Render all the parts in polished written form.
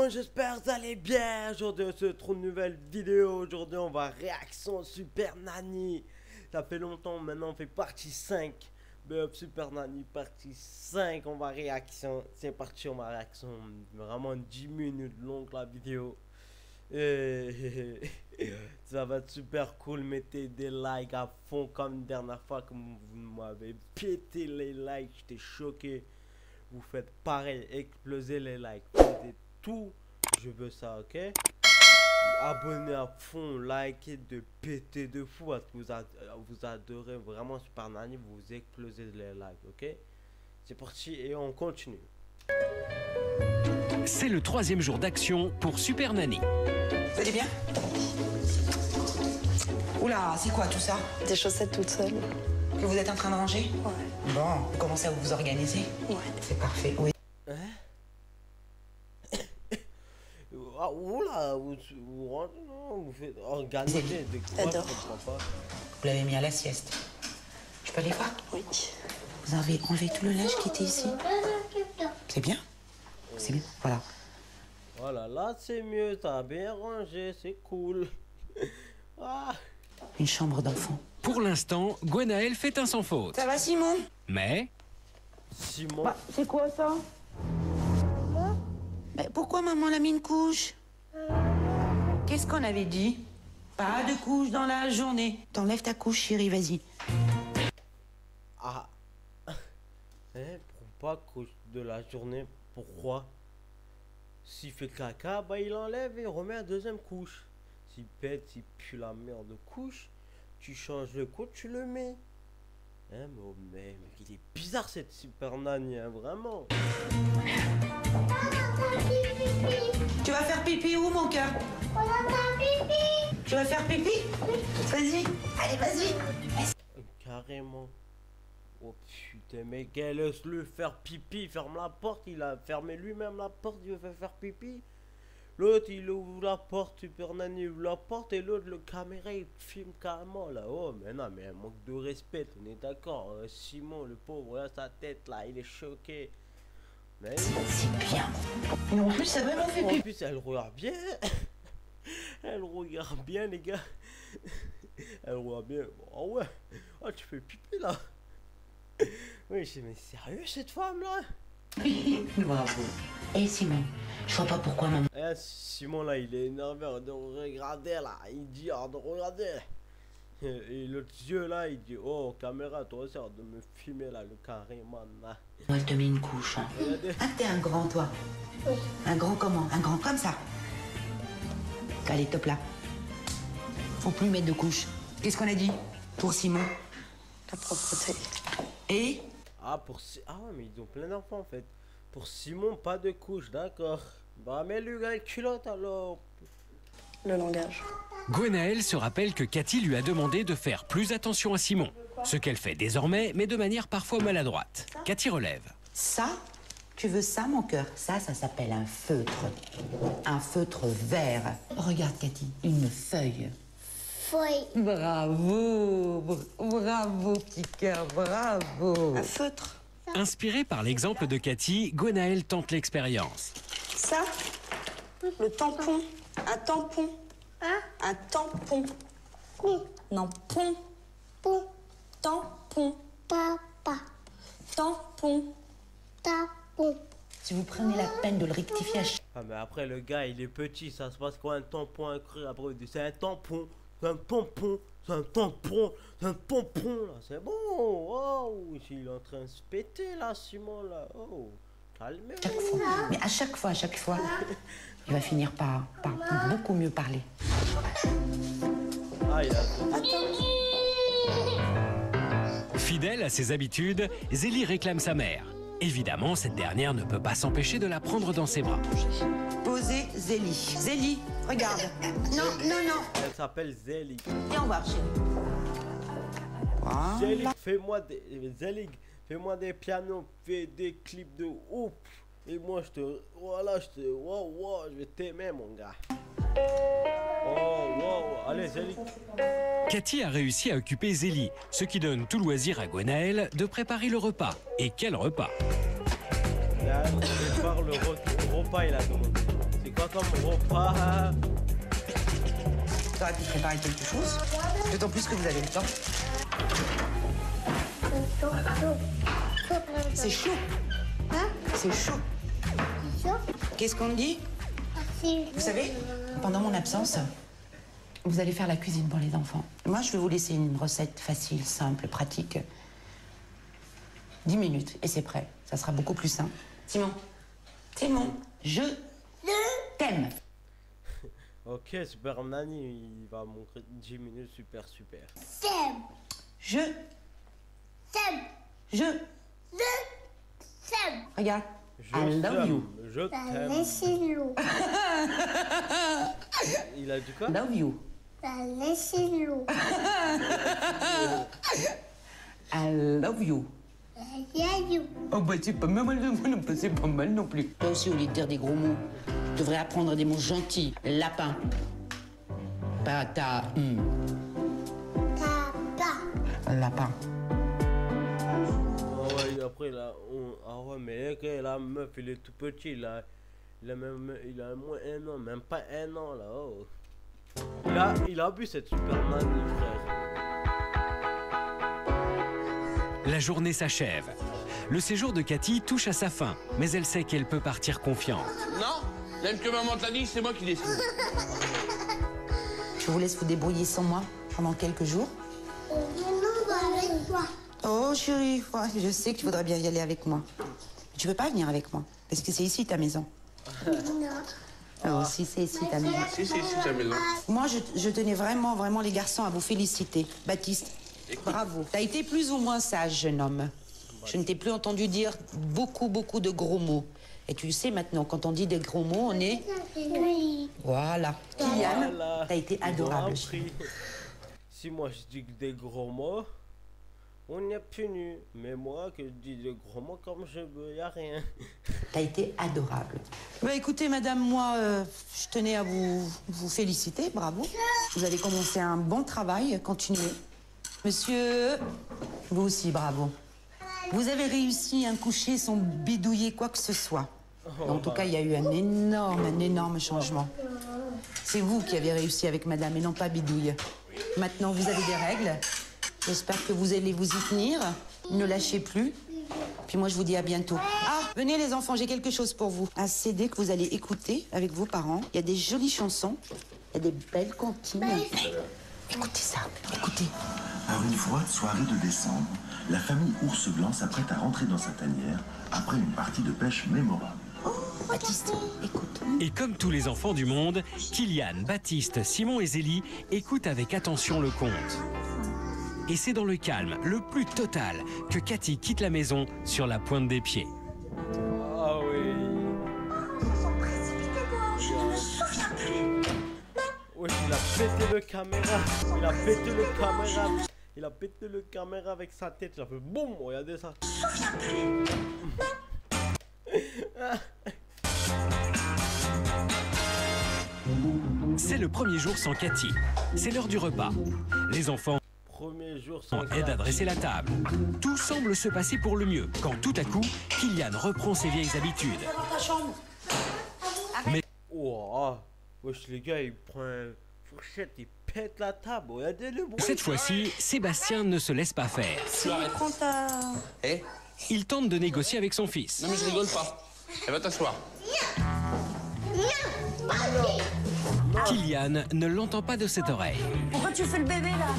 monde, j'espère que vous allez bien. Aujourd'hui, on se retrouve une nouvelle vidéo. Aujourd'hui, on va réaction Super Nanny. Ça fait longtemps, maintenant on fait partie 5. Super Nanny, partie 5. On va réaction. C'est parti, on va réaction. Vraiment 10 minutes longue la vidéo. Et ça va être super cool. Mettez des likes à fond comme la dernière fois, comme vous m'avez pété les likes. J'étais choqué. Vous faites pareil, explosez les likes, faites tout, je veux ça, ok? Abonnez à fond, likez de péter de fou, parce que vous adorez vraiment Super Nanny, vous explosez les likes, ok? C'est parti et on continue. C'est le 3e jour d'action pour Super Nanny. Vous allez bien? Oula, c'est quoi tout ça? Des chaussettes toutes seules. Que vous êtes en train de ranger? Ouais. Bon, vous commencez à vous organiser? Ouais. C'est parfait, oui. Hein? Ah, oula, vous faites organiser de quoi? Je comprends pas. Vous l'avez mis à la sieste. Je peux aller voir? Oui. Vous avez enlevé tout le linge qui était ici? C'est bien? C'est bien, voilà. Voilà, là c'est mieux, t'as bien rangé, c'est cool. Ah. Une chambre d'enfant. Pour l'instant, Gwenaël fait un sans faute. Ça va, Simon? Mais Simon. Bah, c'est quoi ça? Mais pourquoi maman l'a mis une couche? Qu'est-ce qu'on avait dit? Pas de couche dans la journée. T'enlèves ta couche, chérie, vas-y. Ah. Pour pas couche de la journée, pourquoi? S'il fait caca, bah il enlève et remet la deuxième couche. S'il pète, s'il pue la merde de couche, tu changes le code, tu le mets. Hein, mais il est bizarre cette Super Nanny, hein, vraiment. Tu vas faire pipi où, mon cœur? Tu vas faire pipi? Vas-y. Allez, vas-y. Carrément. Oh putain, mais qu'elle laisse-le faire pipi, ferme la porte, il a fermé lui-même la porte, il veut faire pipi. L'autre il ouvre la porte, Super Nanny ouvre la porte et l'autre le caméra il filme carrément là. Oh mais non mais un manque de respect, on est d'accord. Simon le pauvre là sa tête là il est choqué. Mais C'est bien. Et en plus ça va vraiment fait en pipi. plus elle regarde bien. Elle regarde bien les gars. Elle regarde bien. Oh ouais. Oh tu fais pipi là. Oui je dis mais sérieux cette femme là. Bravo. Et Simon, je vois pas pourquoi maman. Eh, Simon là il est énervé de regarder là, il dit de regarder. Et l'autre yeux là il dit oh caméra toi aussi de me filmer là le carrément là. Elle te met une couche. Hein. Ah, t'es un grand toi. Oui. Un grand comment? Un grand comme ça. Allez, top là. Faut plus mettre de couche. Qu'est-ce qu'on a dit? Pour Simon. La propreté. Et Ah ah ouais mais ils ont plein d'enfants en fait. Pour Simon pas de couche, d'accord. Bah mais lui gars culotte alors. Le langage. Gwenaël se rappelle que Cathy lui a demandé de faire plus attention à Simon. Ce qu'elle fait désormais, mais de manière parfois maladroite. Cathy relève. ça, tu veux ça, mon cœur? Ça s'appelle un feutre. Un feutre vert. Regarde, Cathy, une feuille. Feuille. Bravo, bravo, petit cœur, bravo. Un feutre. Inspiré par l'exemple de Cathy, Gwenaël tente l'expérience. Ça, le tampon. Un tampon. Hein? Un tampon. Oui. Non, pont. Pou. Tampon. Papa. Tampon. Tapou. Si vous prenez la peine de le rectifier à chaque Ah mais après le gars il est petit, ça se passe quoi un tampon incrus après il dit c'est un tampon, c'est un tampon, c'est un tampon, c'est un tampon là, c'est bon. Oh, il est en train de se péter là Simon là. Oh, calmez. fois. Mais à chaque fois, il va finir par beaucoup mieux parler. Ah il a Fidèle à ses habitudes, Zélie réclame sa mère. Évidemment, cette dernière ne peut pas s'empêcher de la prendre dans ses bras. Posez Zélie. Zélie, regarde. Non, non, non. Elle s'appelle Zelig. Viens voir, chérie. Voilà. Zelig, fais-moi des pianos, fais des clips de ouf. Et moi wow, je vais t'aimer mon gars. Oh wow, allez Zelig. Cathy a réussi à occuper Zélie, ce qui donne tout loisir à Gwenaël de préparer le repas. Et quel repas! Là, on prépare le repas il a demandé. C'est quoi quoi comme repas? T'aurais pu préparer quelque chose. D'autant plus que vous avez le temps. C'est chaud. Hein? C'est chaud. Chaud? Qu'est-ce qu'on dit? Vous savez, pendant mon absence, vous allez faire la cuisine pour les enfants. Moi, je vais vous laisser une recette facile, simple, pratique. 10 minutes et c'est prêt. Ça sera beaucoup plus sain. Simon, je t'aime. Ok, Super Nani, il va montrer 10 minutes super. Sème. Je, Sème. regarde. Je I love t'aime, you. je t'aime. Laissez l'eau. Il a dit quoi? Love you. Laissez l'eau. I love you. Oh bah c'est pas mal non plus, c'est pas mal non plus. Toi aussi, au lieu de dire des gros mots, tu devrais apprendre des mots gentils. Lapin. Pata. Papa. Lapin. Ah ouais, après là, ah ouais, mais la meuf, il est tout petit là. Il a moins 1 an, même pas 1 an là. Oh. Il a bu cette Super Nani, frère. La journée s'achève. Le séjour de Cathy touche à sa fin, mais elle sait qu'elle peut partir confiante. Non, même que maman te l'a dit, c'est moi qui décide. Je vous laisse vous débrouiller sans moi pendant quelques jours. Avec toi. Oh chérie, ouais, je sais que tu voudrais bien y aller avec moi. Mais tu veux pas venir avec moi, parce que c'est ici ta maison. Non. Oh, si c'est ici ta maison. Si, ta maison. Moi, je tenais vraiment les garçons à vous féliciter. Baptiste, bravo. T'as été plus ou moins sage, jeune homme. Je ne t'ai plus entendu dire beaucoup de gros mots. Et tu sais maintenant, quand on dit des gros mots, on est... Oui. Voilà. Kylian, Voilà. t'as été Ils ont adorable. appris. Si moi je dis des gros mots, on n'est plus nu. Mais moi que je dis des gros mots comme je veux, y a rien. T'as été adorable. Bah écoutez, madame, moi, je tenais à vous féliciter, bravo. Vous avez commencé un bon travail, continuez. Monsieur, vous aussi, bravo. Vous avez réussi à un coucher sans bidouiller quoi que ce soit. En tout cas, il y a eu un énorme changement. C'est vous qui avez réussi avec madame et non pas bidouille. Maintenant, vous avez des règles. J'espère que vous allez vous y tenir. Ne lâchez plus. Puis moi, je vous dis à bientôt. Ah, venez les enfants, j'ai quelque chose pour vous. Un CD que vous allez écouter avec vos parents. Il y a des jolies chansons. Il y a des belles comptines. Écoutez ça, écoutez. À une froide soirée de décembre, la famille Ours Blanc s'apprête à rentrer dans sa tanière après une partie de pêche mémorable. Baptiste, écoute. Et comme tous les enfants du monde, Kylian, Baptiste, Simon et Zélie écoutent avec attention le conte. Et c'est dans le calme, le plus total, que Cathy quitte la maison sur la pointe des pieds. Ah oui. Ouais, il a pété le caméra. Il a pété le caméra avec sa tête. Il a fait boum, regardez ça. C'est le premier jour sans Cathy. C'est l'heure du repas. Les enfants Premier jour sans aident à dresser la table. Tout semble se passer pour le mieux, quand tout à coup, Kylian reprend ses vieilles habitudes. Oh, wesh les gars, il prend une fourchette, il pète la table. Regardez le bruit. Cette fois-ci, Sébastien ne se laisse pas faire. Tu arrêtes. Eh? Il tente de négocier avec son fils. Non mais je rigole pas. Elle va t'asseoir. Kylian ne l'entend pas de cette oreille. Pourquoi tu fais le bébé là?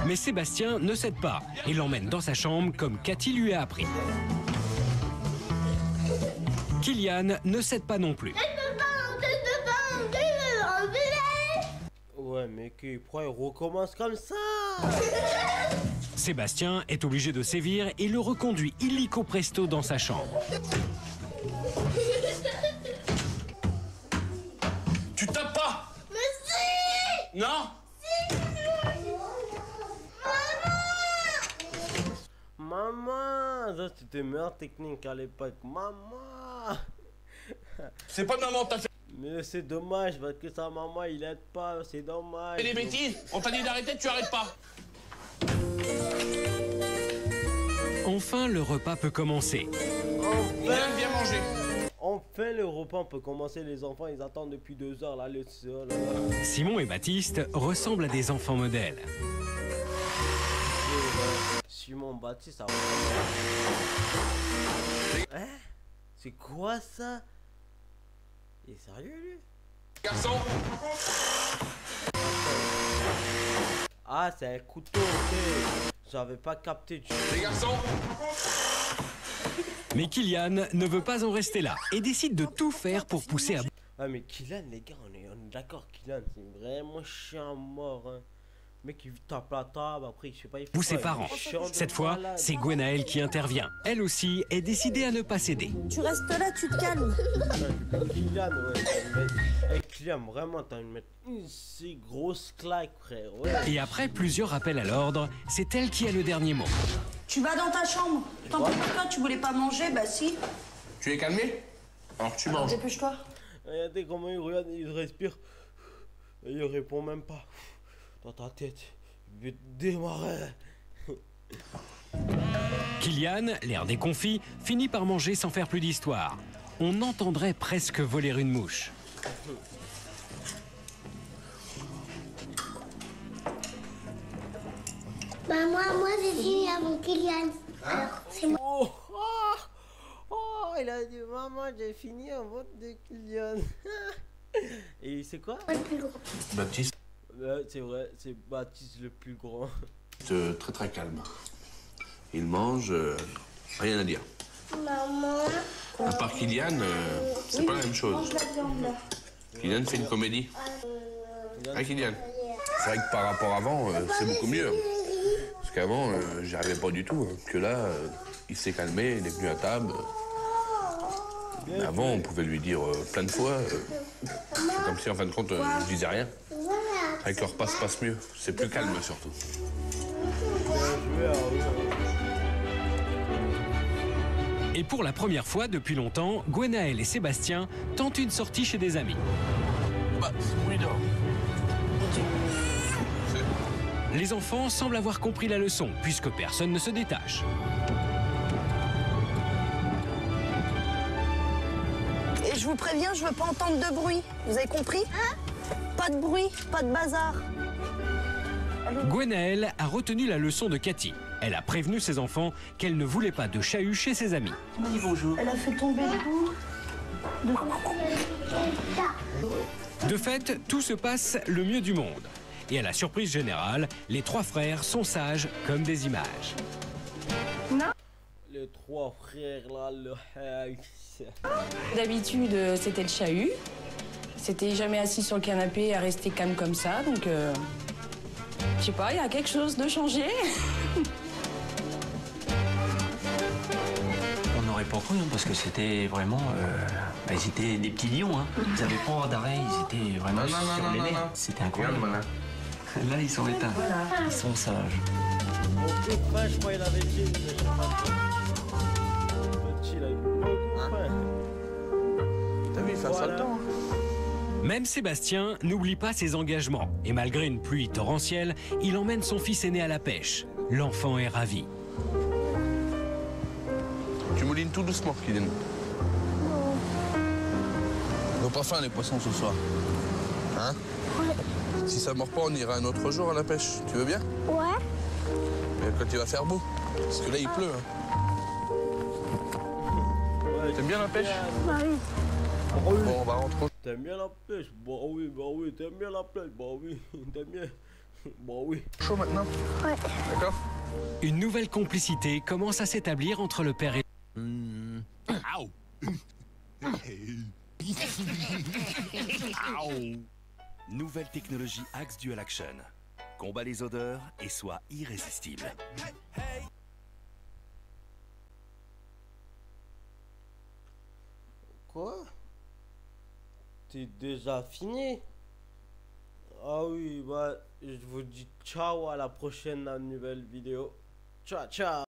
Mais Sébastien ne cède pas et l'emmène dans sa chambre comme Cathy lui a appris. Kylian ne cède pas non plus. Ouais, mais pourquoi il recommence comme ça? Sébastien est obligé de sévir et le reconduit illico presto dans sa chambre. Tu tapes pas? Mais si! Non? Maman, ça c'était meilleure technique à l'époque. Maman. C'est pas maman, t'as fait Mais c'est dommage parce que sa maman il aide pas, c'est dommage. des bêtises. On t'a dit d'arrêter, tu arrêtes pas. Enfin, le repas peut commencer. Viens manger. Enfin Enfin, le repas, on peut commencer. Les enfants, ils attendent depuis 2 heures là. Oh là là. Simon et Baptiste ressemblent à des enfants modèles. Simon Baptiste, ça va. Hein? C'est quoi ça? Il est sérieux lui? Garçon. Ah, c'est un couteau, ok. J'avais pas capté du tout. Les garçons. Mais Kylian ne veut pas en rester là et décide de tout faire pour pousser à bout. Ah, mais Kylian, les gars, on est d'accord. Kylian, c'est vraiment chiant mort. Hein. Le mec, il tape la table, après, je sais pas, il fait Ses quoi, parents. il est chiant de Cette fois, malade. c'est Gwenaëlle qui intervient. Elle aussi est décidée à ne pas céder. Tu restes là, tu te calmes. Kylian, ouais. Hey, Kylian, vraiment, t'as une mettre une si grosse claque, frère. Ouais. Et après plusieurs rappels à l'ordre, c'est elle qui a le dernier mot. Tu vas dans ta chambre. Tant pis pour toi, tu voulais pas manger, bah si. Tu es calmé? Alors tu manges. Dépêche-toi. Regardez comment il regarde, il respire. Et il répond même pas. Dans ta tête, je vais te démarrer. Kylian, l'air déconfit, finit par manger sans faire plus d'histoire. On entendrait presque voler une mouche. Bah moi j'ai fini avant Kylian. Alors, c'est moi. Oh, oh, oh, il a dit maman, j'ai fini un vote de Kylian. Et c'est quoi? Le plus gros. Baptiste. C'est vrai, c'est Baptiste le plus grand. Très très calme. Il mange, rien à dire. Maman. À part Kylian, c'est pas la même chose. Mange la viande là. Kylian fait une comédie. Ah Kylian. C'est vrai que par rapport à avant, c'est beaucoup mieux. Parce qu'avant, j'y arrivais pas du tout. Que là, il s'est calmé, il est venu à table. Mais avant, on pouvait lui dire plein de fois. C'est comme si en fin de compte, je disais rien. Avec le repas, ça se passe mieux. C'est plus calme surtout. Et pour la première fois depuis longtemps, Gwenaëlle et Sébastien tentent une sortie chez des amis. Bah, oui, dehors. Les enfants semblent avoir compris la leçon, puisque personne ne se détache. Et je vous préviens, je veux pas entendre de bruit. Vous avez compris? Pas de bruit, pas de bazar. Gwenaëlle a retenu la leçon de Cathy. Elle a prévenu ses enfants qu'elle ne voulait pas de chahut chez ses amis. Elle a fait tomber le bout. De fait, tout se passe le mieux du monde. Et à la surprise générale, les 3 frères sont sages comme des images. Les 3 frères là, le D'habitude, c'était le chahut. C'était jamais assis sur le canapé à rester calme comme ça, donc je sais pas, il y a quelque chose de changé. On n'aurait pas cru, hein, parce que c'était vraiment... ils étaient des petits lions, hein. Ils avaient pas d'arrêt, ils étaient vraiment sur les nerfs. C'était incroyable. Là, ils sont éteints. Ils sont sages. Mon plus fin, je crois qu'il avait dit, mais je sais pas. Le petit, il a eu beaucoup faim. T'as vu, il fait ça le temps. Même Sébastien n'oublie pas ses engagements. Et malgré une pluie torrentielle, il emmène son fils aîné à la pêche. L'enfant est ravi. Tu moulines tout doucement, Kylian. Ils n'ont pas faim, les poissons, ce soir. Hein? Ouais. Si ça mord pas, on ira un autre jour à la pêche. Tu veux bien? Ouais. Mais quand il va faire beau. Parce que là, il pleut. Hein. Ouais, T'aimes bien la pêche? Bah oui. Bon, Bon, on va rentrer. t'aimes bien la pêche? Bah oui, t'aimes bien la pêche? Bah oui, t'aimes bien? Bah oui. Chaud maintenant? Ouais. D'accord? Une nouvelle complicité commence à s'établir entre le père et... Nouvelle technologie Axe Dual Action. Combat les odeurs et sois irrésistible. Quoi? T'es déjà fini? Ah oui, bah, je vous dis ciao à la prochaine nouvelle vidéo. Ciao, ciao!